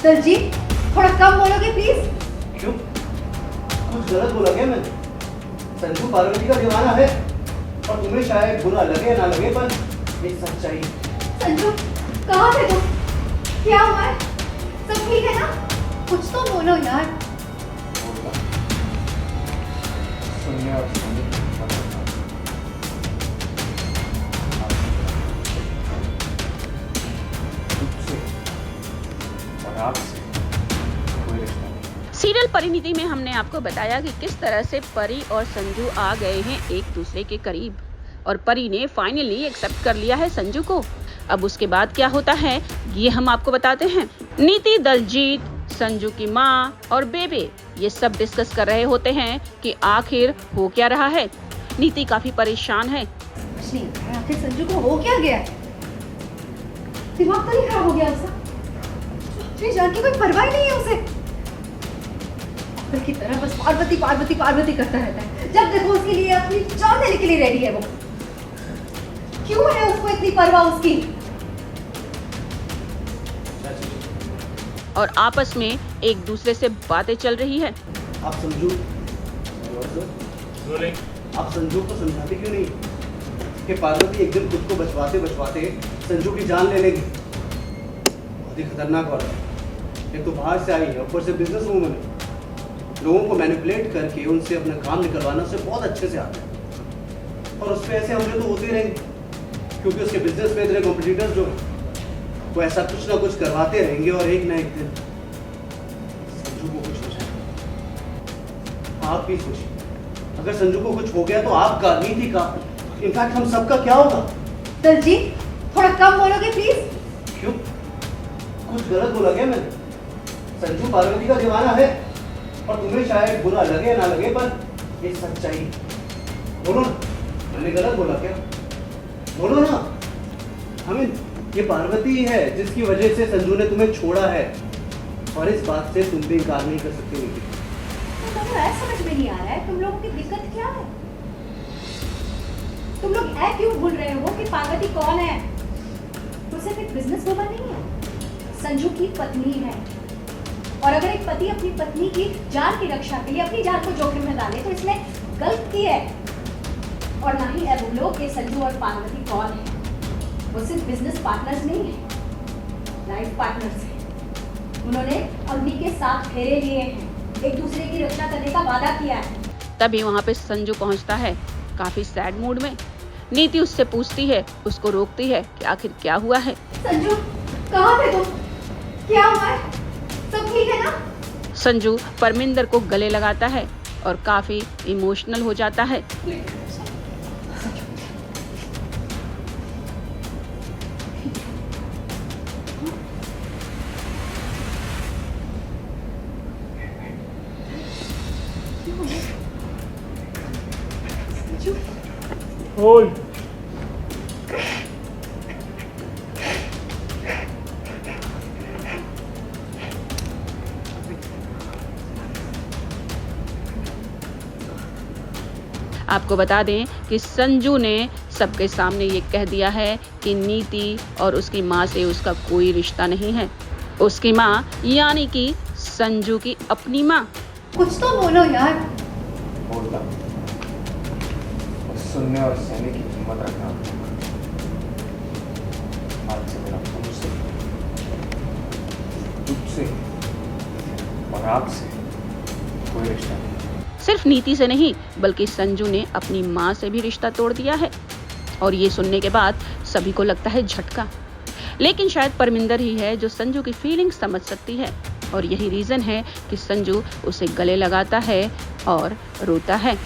दलजीत, थोड़ा कम बोलोगे प्लीज? क्यों? कुछ गलत बोला क्या मैंने? संजू पार्वती का दीवाना है और तुम्हें शायद बुरा लगे ना लगे, पर ये सच्चाई। संजू, कहाँ थे तुम? क्या हुआ है? सब ठीक है ना? कुछ तो बोलो यार। सुनने और सुनने की हिम्मत रखना। तुझसे और आपसे कोई रिश्ता नहीं। सीरियल परिणीति में हमने आपको बताया कि किस तरह से परी और संजू आ गए हैं एक दूसरे के करीब और परी ने फाइनली एक्सेप्ट कर लिया है संजू को। अब उसके बाद क्या होता है ये हम आपको बताते हैं। नीति, दलजीत, संजू की माँ और बेबे ये सब डिस्कस कर रहे होते हैं कि आखिर हो क्या रहा है। नीति काफी परेशान है। कुछ नहीं, आखिर संजू को हो क्या गया? दिमाग तो नहीं खराब हो गया उसका? अपनी जान की कोई परवाह ही नहीं है उसे। पागल की तरह बस पार्वती पार्वती पार्वती करता रहता है। जब देखो उसके लिए अपनी जान देने के लिए रेडी है वो। क्यों है उसको इतनी परवाह उसकी? और आपस में एक दूसरे से बातें चल रही है। आप संजू आप संजू को समझाते क्यों नहीं कि पार्वती एक दिन खुद को बचवाते बचवाते संजू की जान ले लेगी? बहुत ही खतरनाक वाला है। एक तो बाहर से आई है, ऊपर से बिजनेस वूमन है। लोगों को मैनिपुलेट करके उनसे अपना काम निकलवाना उसे बहुत अच्छे से आता है और उस पर ऐसे हमले तो होते ही रहेंगे क्योंकि उसके बिजनेस में इतने कॉम्पिटिटर्स जो हैं वो ऐसा कुछ ना कुछ करवाते रहेंगे और एक ना एक दिन संजू को कुछ हो जाएगा। आप भी सोचिए, अगर संजू को कुछ हो गया तो आपका, नीति का, इनफैक्ट हम सबका क्या होगा? दलजीत, थोड़ा कम बोलोगे प्लीज? क्यों? कुछ गलत बोला क्या मैंने? संजू पार्वती का दीवाना है और तुम्हें शायद बुरा लगे ना लगे, पर ये सच्चाई। बोलो ना, मैंने गलत बोला क्या? बोलो ना। हमें ये पार्वती है जिसकी वजह से संजू ने तुम्हें छोड़ा है और इस बात से तुम भी इनकार नहीं कर सकते होगी। तो मुझे ऐसा समझ में नहीं आ रहा है तुम लोगों की दिक्कत क्या है? तुम लोग ऐ क्यों भूल रहे हो कि पार्वती कौन है? वो सिर्फ एक बिजनेस वूमन नहीं है, संजू की पत्नी है। और अगर एक पति अपनी पत्नी की जान की रक्षा के लिए अपनी जान को जोखिम में डाले तो इसमें गलती है। और ना ही अब लोग कि संजू और पार्वती कौन है। वो सिर्फ बिजनेस पार्टनर्स नहीं है, लाइफ पार्टनर्स हैं। उन्होंने अग्नि के साथ फेरे लिए हैं, एक दूसरे की रक्षा करने का वादा किया है। तभी वहाँ पे संजू पहुँचता है काफी सैड मूड में। नीति उससे पूछती है, उसको रोकती है कि आखिर क्या हुआ है। संजू, कहाँ थे तुम? क्या हुआ है? सब ठीक है ना? संजू परमिंदर को गले लगाता है और काफी इमोशनल हो जाता है। होल्ड। आपको बता दें कि संजू ने सबके सामने ये कह दिया है कि नीति और उसकी माँ से उसका कोई रिश्ता नहीं है। उसकी माँ यानी कि संजू की अपनी माँ। कुछ तो बोलो यार। बोलता और सुनने और सहने की हिम्मत रखना। आज से मेरा तुमसे, तुझसे और आपसे कोई रिश्ता नहीं। सिर्फ नीति से नहीं बल्कि संजू ने अपनी माँ से भी रिश्ता तोड़ दिया है। और ये सुनने के बाद सभी को लगता है झटका, लेकिन शायद परमिंदर ही है जो संजू की फीलिंग समझ सकती है और यही रीजन है कि संजू उसे गले लगाता है और रोता है।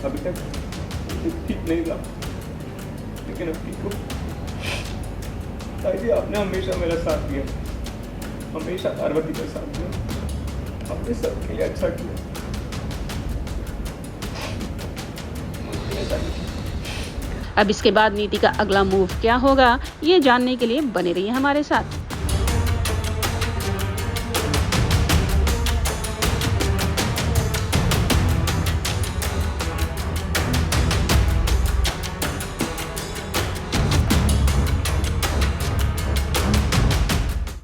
अभी तक ठीक नहीं था, लेकिन अब ठीक हो। ताई जी, आपने हमेशा मेरा साथ दिया, हमेशा पार्वती का साथ दिया, आपने सबके लिए अच्छा किया। अब इसके बाद नीति का अगला मूव क्या होगा ये जानने के लिए बने रहिए हमारे साथ।